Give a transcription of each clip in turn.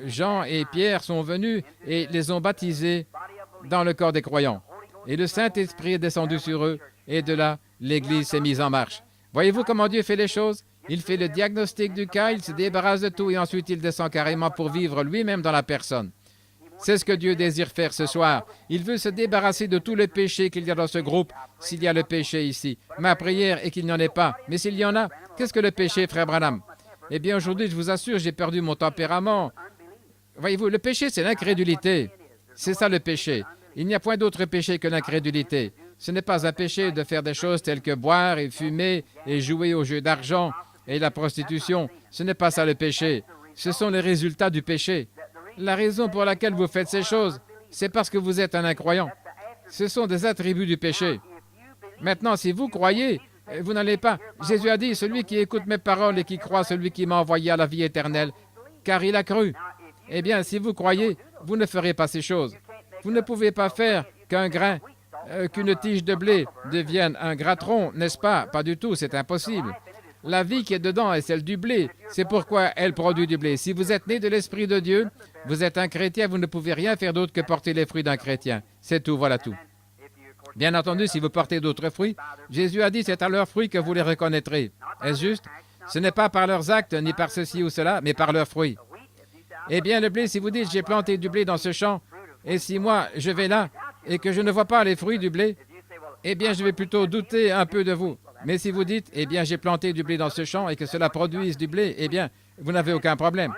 Jean et Pierre sont venus et les ont baptisés dans le corps des croyants. Et le Saint-Esprit est descendu sur eux, et de là, l'Église s'est mise en marche. Voyez-vous comment Dieu fait les choses? Il fait le diagnostic du cas, il se débarrasse de tout, et ensuite il descend carrément pour vivre lui-même dans la personne. C'est ce que Dieu désire faire ce soir. Il veut se débarrasser de tout le péché qu'il y a dans ce groupe, s'il y a le péché ici. Ma prière est qu'il n'y en ait pas. Mais s'il y en a, qu'est-ce que le péché, frère Branham? Eh bien, aujourd'hui, je vous assure, j'ai perdu mon tempérament. Voyez-vous, le péché, c'est l'incrédulité. C'est ça le péché. Il n'y a point d'autre péché que l'incrédulité. Ce n'est pas un péché de faire des choses telles que boire et fumer et jouer aux jeux d'argent et la prostitution. Ce n'est pas ça le péché. Ce sont les résultats du péché. La raison pour laquelle vous faites ces choses, c'est parce que vous êtes un incroyant. Ce sont des attributs du péché. Maintenant, si vous croyez, vous n'allez pas. Jésus a dit, celui qui écoute mes paroles et qui croit celui qui m'a envoyé à la vie éternelle, car il a cru. Eh bien, si vous croyez, vous ne ferez pas ces choses. Vous ne pouvez pas faire qu'un grain, qu'une tige de blé devienne un gratron, n'est-ce pas? Pas du tout, c'est impossible. La vie qui est dedans est celle du blé. C'est pourquoi elle produit du blé. Si vous êtes né de l'Esprit de Dieu, vous êtes un chrétien, vous ne pouvez rien faire d'autre que porter les fruits d'un chrétien. C'est tout, voilà tout. Bien entendu, si vous portez d'autres fruits, Jésus a dit, c'est à leurs fruits que vous les reconnaîtrez. Est-ce juste? Ce n'est pas par leurs actes, ni par ceci ou cela, mais par leurs fruits. Eh bien, le blé, si vous dites, j'ai planté du blé dans ce champ, et si moi, je vais là, et que je ne vois pas les fruits du blé, eh bien, je vais plutôt douter un peu de vous. Mais si vous dites, eh bien, j'ai planté du blé dans ce champ et que cela produise du blé, eh bien, vous n'avez aucun problème.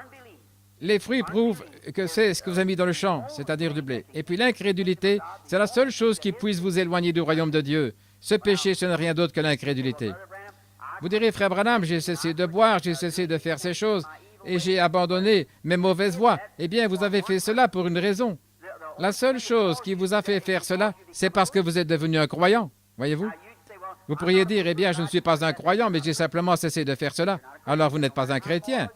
Les fruits prouvent que c'est ce que vous avez mis dans le champ, c'est-à-dire du blé. Et puis l'incrédulité, c'est la seule chose qui puisse vous éloigner du royaume de Dieu. Ce péché, ce n'est rien d'autre que l'incrédulité. Vous direz, frère Branham, j'ai cessé de boire, j'ai cessé de faire ces choses, et j'ai abandonné mes mauvaises voies. Eh bien, vous avez fait cela pour une raison. La seule chose qui vous a fait faire cela, c'est parce que vous êtes devenu un croyant, voyez-vous. Vous pourriez dire, eh bien, je ne suis pas un croyant, mais j'ai simplement cessé de faire cela. Alors, vous n'êtes pas un chrétien.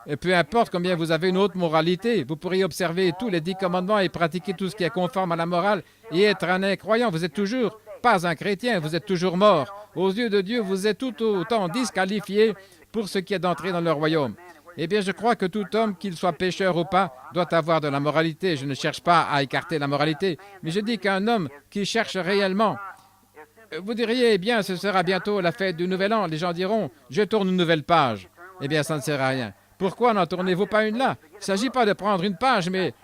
Et peu importe combien vous avez une haute moralité, vous pourriez observer tous les 10 commandements et pratiquer tout ce qui est conforme à la morale et être un incroyant. Vous êtes toujours pas un chrétien, vous êtes toujours mort. Aux yeux de Dieu, vous êtes tout autant disqualifié pour ce qui est d'entrer dans le royaume. Eh bien, je crois que tout homme, qu'il soit pécheur ou pas, doit avoir de la moralité. Je ne cherche pas à écarter la moralité, mais je dis qu'un homme qui cherche réellement, vous diriez, eh bien, ce sera bientôt la fête du Nouvel An. Les gens diront, je tourne une nouvelle page. Eh bien, ça ne sert à rien. Pourquoi n'en tournez-vous pas une là? Il ne s'agit pas de prendre une page, mais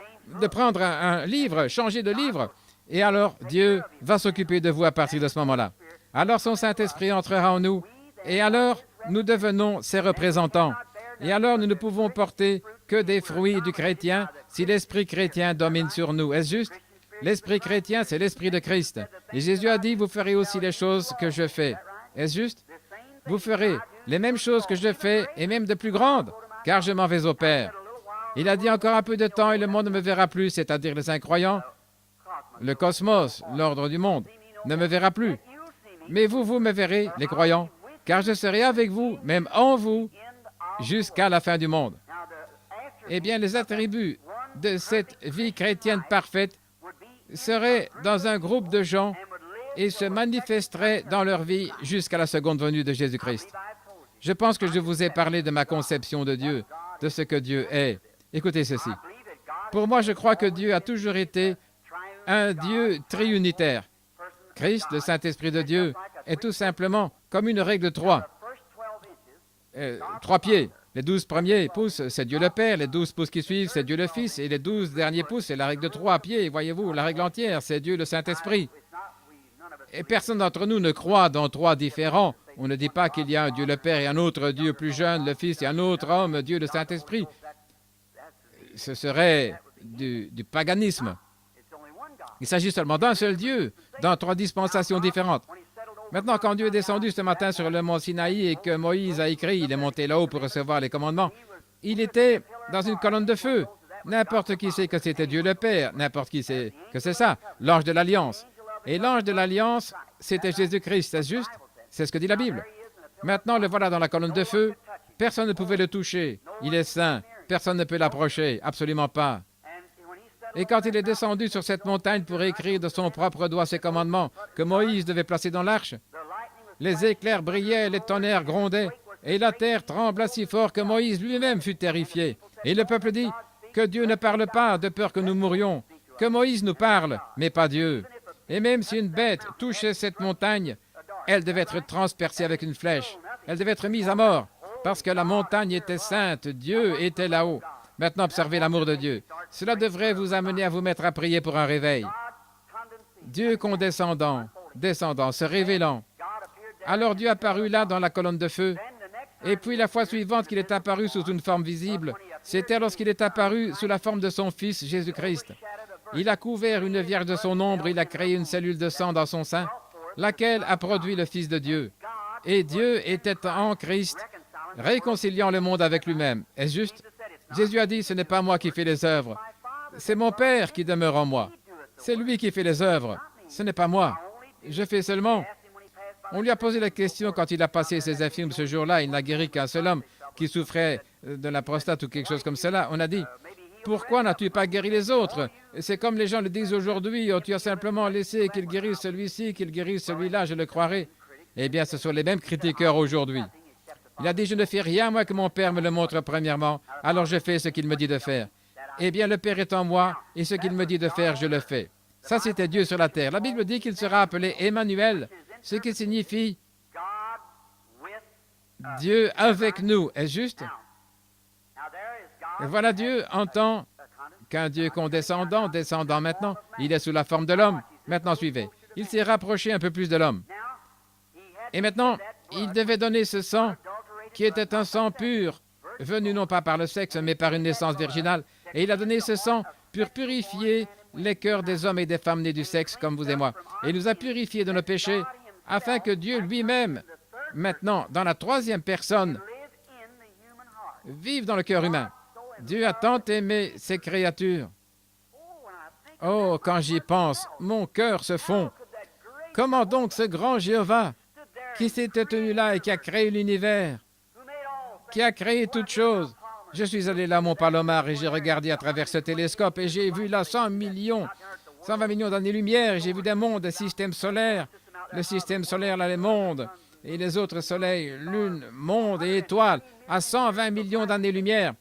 de prendre un livre, changer de livre. Et alors, Dieu va s'occuper de vous à partir de ce moment-là. Alors, son Saint-Esprit entrera en nous, et alors, nous devenons ses représentants. Et alors, nous ne pouvons porter que des fruits du chrétien si l'esprit chrétien domine sur nous. Est-ce juste? L'esprit chrétien, c'est l'esprit de Christ. Et Jésus a dit, vous ferez aussi les choses que je fais. Est-ce juste? Vous ferez les mêmes choses que je fais, et même de plus grandes, car je m'en vais au Père. Il a dit encore un peu de temps, et le monde ne me verra plus, c'est-à-dire les incroyants. Le cosmos, l'ordre du monde, ne me verra plus. Mais vous, vous me verrez, les croyants, car je serai avec vous, même en vous, jusqu'à la fin du monde. Eh bien, les attributs de cette vie chrétienne parfaite seraient dans un groupe de gens et se manifesteraient dans leur vie jusqu'à la seconde venue de Jésus-Christ. Je pense que je vous ai parlé de ma conception de Dieu, de ce que Dieu est. Écoutez ceci. Pour moi, je crois que Dieu a toujours été un Dieu triunitaire. Christ, le Saint-Esprit de Dieu, est tout simplement comme une règle de 3. 3 pieds. Les 12 premiers pouces, c'est Dieu le Père. Les 12 pouces qui suivent, c'est Dieu le Fils. Et les 12 derniers pouces, c'est la règle de 3 pieds. Voyez-vous, la règle entière, c'est Dieu le Saint-Esprit. Et personne d'entre nous ne croit dans 3 différents. On ne dit pas qu'il y a un Dieu le Père et un autre Dieu plus jeune, le Fils, et un autre homme, Dieu le Saint-Esprit. Ce serait du paganisme. Il s'agit seulement d'un seul Dieu, dans 3 dispensations différentes. Maintenant, quand Dieu est descendu ce matin sur le mont Sinaï et que Moïse a écrit, il est monté là-haut pour recevoir les commandements, il était dans une colonne de feu. N'importe qui sait que c'était Dieu le Père, n'importe qui sait que c'est ça, l'ange de l'Alliance. Et l'ange de l'Alliance, c'était Jésus-Christ, c'est juste? C'est ce que dit la Bible. Maintenant, le voilà dans la colonne de feu. Personne ne pouvait le toucher. Il est saint. Personne ne peut l'approcher. Absolument pas. Et quand il est descendu sur cette montagne pour écrire de son propre doigt ses commandements que Moïse devait placer dans l'arche, les éclairs brillaient, les tonnerres grondaient, et la terre trembla si fort que Moïse lui-même fut terrifié. Et le peuple dit, Que Dieu ne parle pas de peur que nous mourions. Que Moïse nous parle, mais pas Dieu. Et même si une bête touchait cette montagne, elle devait être transpercée avec une flèche. Elle devait être mise à mort, parce que la montagne était sainte, Dieu était là-haut. Maintenant, observez l'amour de Dieu. Cela devrait vous amener à vous mettre à prier pour un réveil. Dieu condescendant, descendant, se révélant. Alors Dieu apparut là dans la colonne de feu. Et puis la fois suivante qu'il est apparu sous une forme visible, c'était lorsqu'il est apparu sous la forme de son Fils Jésus-Christ. Il a couvert une vierge de son ombre, il a créé une cellule de sang dans son sein, laquelle a produit le Fils de Dieu. Et Dieu était en Christ, réconciliant le monde avec lui-même. Est-ce juste? Jésus a dit, ce n'est pas moi qui fais les œuvres, c'est mon Père qui demeure en moi. C'est lui qui fait les œuvres, ce n'est pas moi. Je fais seulement. On lui a posé la question quand il a passé ses infirmes ce jour-là. Il n'a guéri qu'un seul homme qui souffrait de la prostate ou quelque chose comme cela. On a dit, pourquoi n'as-tu pas guéri les autres? C'est comme les gens le disent aujourd'hui, oh, tu as simplement laissé qu'il guérisse celui-ci, qu'il guérisse celui-là, je le croirais. Eh bien, ce sont les mêmes critiqueurs aujourd'hui. Il a dit, je ne fais rien, moi, que mon Père me le montre premièrement, alors je fais ce qu'il me dit de faire. Eh bien, le Père est en moi, et ce qu'il me dit de faire, je le fais. Ça, c'était Dieu sur la terre. La Bible dit qu'il sera appelé Emmanuel, ce qui signifie Dieu avec nous. Est-ce juste? Et voilà Dieu en tant qu'un Dieu condescendant, descendant maintenant. Il est sous la forme de l'homme. Maintenant, suivez. Il s'est rapproché un peu plus de l'homme. Et maintenant, il devait donner ce sang qui était un sang pur, venu non pas par le sexe, mais par une naissance virginale. Et il a donné ce sang pour purifier les cœurs des hommes et des femmes nés du sexe, comme vous et moi. Et il nous a purifiés de nos péchés, afin que Dieu lui-même, maintenant, dans la troisième personne, vive dans le cœur humain. Dieu a tant aimé ses créatures. Oh, quand j'y pense, mon cœur se fond. Comment donc ce grand Jéhovah, qui s'était tenu là et qui a créé l'univers, qui a créé toutes choses. Je suis allé là, mon Palomar, et j'ai regardé à travers ce télescope, et j'ai vu là 120 millions d'années-lumière, et j'ai vu des mondes, des systèmes solaires. Le système solaire, là, les mondes, et les autres soleils, lune, monde et étoiles, à 120 millions d'années-lumière.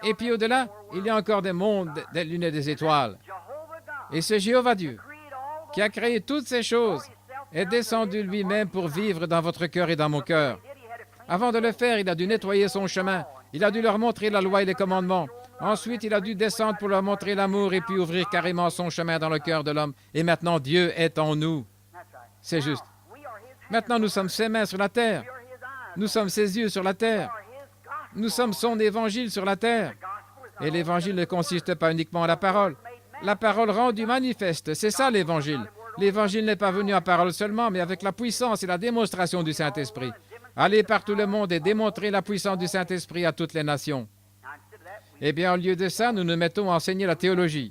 Et puis au-delà, il y a encore des mondes, des lunes et des étoiles. Et ce Jéhovah Dieu, qui a créé toutes ces choses, est descendu lui-même pour vivre dans votre cœur et dans mon cœur. Avant de le faire, il a dû nettoyer son chemin. Il a dû leur montrer la loi et les commandements. Ensuite, il a dû descendre pour leur montrer l'amour et puis ouvrir carrément son chemin dans le cœur de l'homme. Et maintenant, Dieu est en nous. C'est juste. Maintenant, nous sommes ses mains sur la terre. Nous sommes ses yeux sur la terre. Nous sommes son évangile sur la terre. Et l'évangile ne consiste pas uniquement à la parole. La parole rendue manifeste, c'est ça l'évangile. L'évangile n'est pas venu en parole seulement, mais avec la puissance et la démonstration du Saint-Esprit. Allez par tout le monde et démontrez la puissance du Saint-Esprit à toutes les nations. Eh bien, au lieu de ça, nous nous mettons à enseigner la théologie.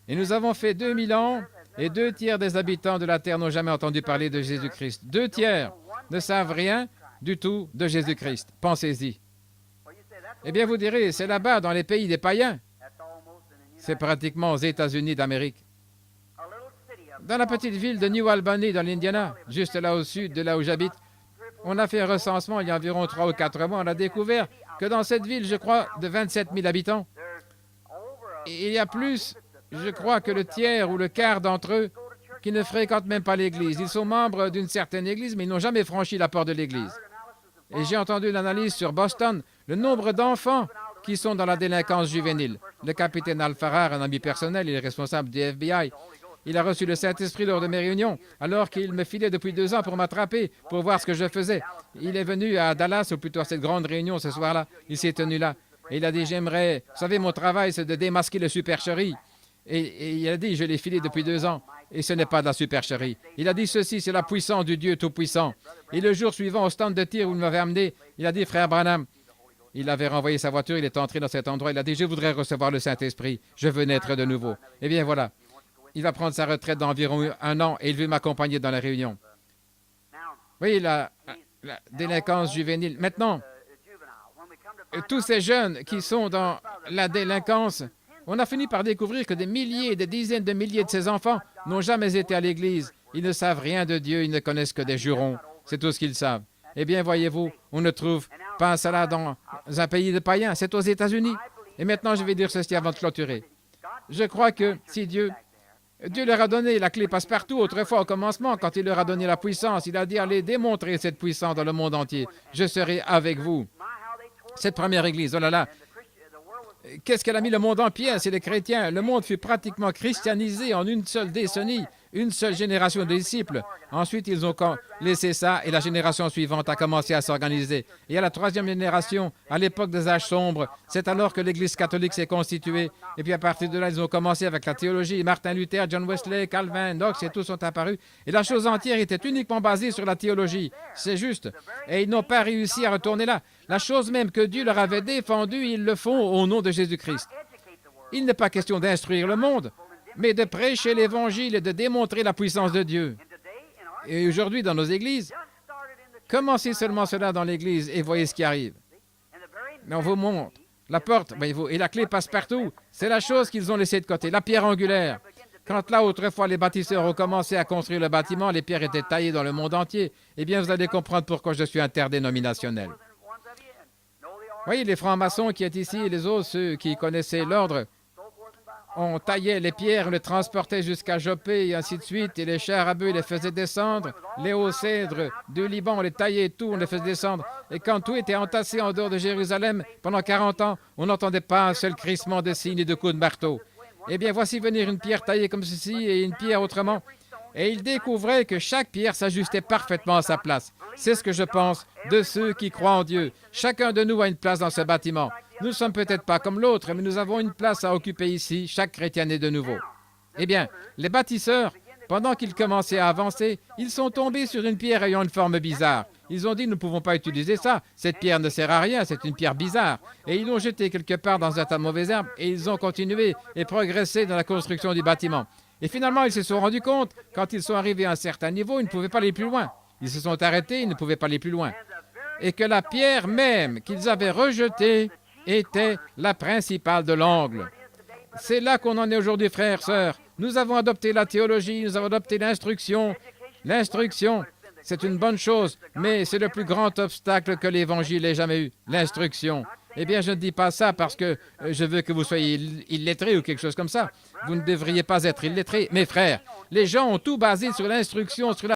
Et nous avons fait 2000 ans, et 2 tiers des habitants de la terre n'ont jamais entendu parler de Jésus-Christ. 2 tiers ne savent rien du tout de Jésus-Christ. Pensez-y. Eh bien, vous direz, c'est là-bas, dans les pays des païens. C'est pratiquement aux États-Unis d'Amérique. Dans la petite ville de New Albany, dans l'Indiana, juste là au sud de là où j'habite, on a fait un recensement il y a environ 3 ou 4 mois. On a découvert que dans cette ville, je crois, de 27 000 habitants, il y a plus, je crois, que le tiers ou le quart d'entre eux qui ne fréquentent même pas l'Église. Ils sont membres d'une certaine Église, mais ils n'ont jamais franchi la porte de l'Église. Et j'ai entendu l'analyse sur Boston, le nombre d'enfants qui sont dans la délinquance juvénile. Le capitaine Al-Farrar, un ami personnel, il est responsable du FBI. Il a reçu le Saint-Esprit lors de mes réunions, alors qu'il me filait depuis 2 ans pour m'attraper, pour voir ce que je faisais. Il est venu à Dallas, ou plutôt à cette grande réunion ce soir-là. Il s'est tenu là. Et il a dit, j'aimerais... Vous savez, mon travail, c'est de démasquer le supercherie. Et il a dit, je l'ai filé depuis 2 ans. Et ce n'est pas de la supercherie. Il a dit ceci, c'est la puissance du Dieu Tout-Puissant. Et le jour suivant, au stand de tir où il m'avait amené, il a dit, frère Branham, il avait renvoyé sa voiture, il est entré dans cet endroit, il a dit, je voudrais recevoir le Saint-Esprit, je veux naître de nouveau. Eh bien voilà, il va prendre sa retraite d'environ 1 an et il veut m'accompagner dans la réunion. Oui, la délinquance juvénile. Maintenant, tous ces jeunes qui sont dans la délinquance, on a fini par découvrir que des milliers, des dizaines de milliers de ces enfants n'ont jamais été à l'Église. Ils ne savent rien de Dieu, ils ne connaissent que des jurons. C'est tout ce qu'ils savent. Eh bien, voyez-vous, on ne trouve pas cela dans un pays de païens, c'est aux États-Unis. Et maintenant, je vais dire ceci avant de clôturer. Je crois que si Dieu leur a donné la clé passe-partout autrefois au commencement, quand il leur a donné la puissance, il a dit allez démontrer cette puissance dans le monde entier. Je serai avec vous. Cette première église, oh là là, qu'est-ce qu'elle a mis le monde en pièces? C'est les chrétiens. Le monde fut pratiquement christianisé en une seule décennie, une seule génération de disciples. Ensuite, ils ont laissé ça et la génération suivante a commencé à s'organiser. Et à la troisième génération, à l'époque des âges sombres, c'est alors que l'Église catholique s'est constituée. Et puis à partir de là, ils ont commencé avec la théologie. Martin Luther, John Wesley, Calvin, Knox et tous sont apparus. Et la chose entière était uniquement basée sur la théologie. C'est juste. Et ils n'ont pas réussi à retourner là. La chose même que Dieu leur avait défendue, ils le font au nom de Jésus-Christ. Il n'est pas question d'instruire le monde, mais de prêcher l'Évangile et de démontrer la puissance de Dieu. Et aujourd'hui, dans nos églises, commencez seulement cela dans l'église et voyez ce qui arrive. Mais on vous montre la porte, voyez-vous, et la clé passe partout. C'est la chose qu'ils ont laissée de côté, la pierre angulaire. Quand là, autrefois, les bâtisseurs ont commencé à construire le bâtiment, les pierres étaient taillées dans le monde entier. Eh bien, vous allez comprendre pourquoi je suis interdénominationnel. Voyez, les francs-maçons qui sont ici et les autres, ceux qui connaissaient l'ordre, on taillait les pierres, on les transportait jusqu'à Jopé et ainsi de suite, et les chars à bœufs les faisaient descendre, les hauts cèdres du Liban, on les taillait et tout, on les faisait descendre. Et quand tout était entassé en dehors de Jérusalem, pendant 40 ans, on n'entendait pas un seul crissement de cygne et de coups de marteau. Eh bien, voici venir une pierre taillée comme ceci et une pierre autrement. Et ils découvraient que chaque pierre s'ajustait parfaitement à sa place. C'est ce que je pense de ceux qui croient en Dieu. Chacun de nous a une place dans ce bâtiment. Nous ne sommes peut-être pas comme l'autre, mais nous avons une place à occuper ici. Chaque chrétien est de nouveau. Eh bien, les bâtisseurs, pendant qu'ils commençaient à avancer, ils sont tombés sur une pierre ayant une forme bizarre. Ils ont dit, nous ne pouvons pas utiliser ça. Cette pierre ne sert à rien, c'est une pierre bizarre. Et ils l'ont jetée quelque part dans un tas de mauvaises herbes et ils ont continué et progressé dans la construction du bâtiment. Et finalement, ils se sont rendus compte, quand ils sont arrivés à un certain niveau, ils ne pouvaient pas aller plus loin. Ils se sont arrêtés, ils ne pouvaient pas aller plus loin. Et que la pierre même qu'ils avaient rejetée était la principale de l'angle. C'est là qu'on en est aujourd'hui, frères, sœurs. Nous avons adopté la théologie, nous avons adopté l'instruction. L'instruction, c'est une bonne chose, mais c'est le plus grand obstacle que l'Évangile ait jamais eu, l'instruction. Eh bien, je ne dis pas ça parce que je veux que vous soyez illettrés ou quelque chose comme ça. Vous ne devriez pas être illettrés. Mes frères, les gens ont tout basé sur l'instruction, sur la